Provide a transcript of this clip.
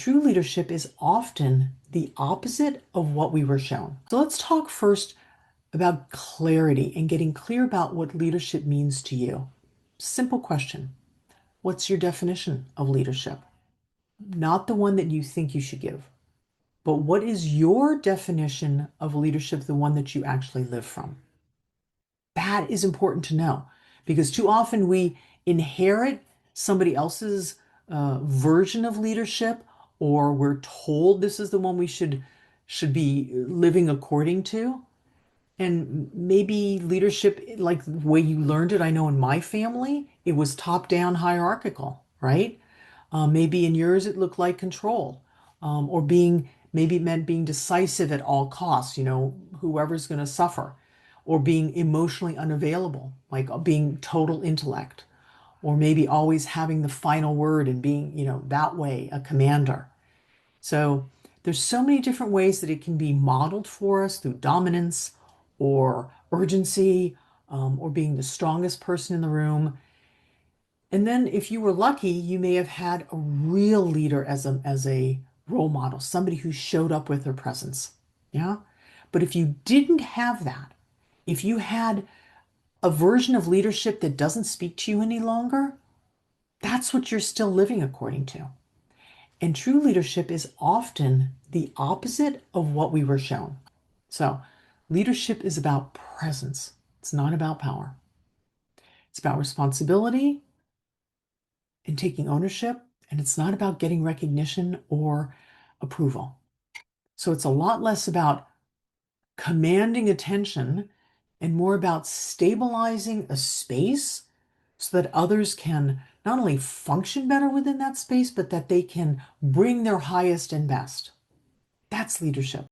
true leadership is often the opposite of what we were shown. So let's talk first about clarity and getting clear about what leadership means to you. Simple question. What's your definition of leadership? Not the one that you think you should give, but what is your definition of leadership, the one that you actually live from? That is important to know because too often we inherit somebody else's version of leadership, or we're told this is the one we should be living according to. And maybe leadership, like the way you learned it, I know in my family, it was top-down hierarchical, right? Maybe in yours it looked like control, or maybe it meant being decisive at all costs, whoever's going to suffer, or being emotionally unavailable, like being total intellect, or maybe always having the final word and being, that way a commander. So there's so many different ways that it can be modeled for us through dominance or urgency, or being the strongest person in the room. And then if you were lucky, you may have had a real leader as a role model, somebody who showed up with their presence. Yeah. But if you didn't have that, if you had a version of leadership that doesn't speak to you any longer, that's what you're still living according to. And true leadership is often the opposite of what we were shown. So leadership is about presence. It's not about power. It's about responsibility and taking ownership, and it's not about getting recognition or approval. So it's a lot less about commanding attention and more about stabilizing a space so that others can not only function better within that space, but that they can bring their highest and best. That's leadership.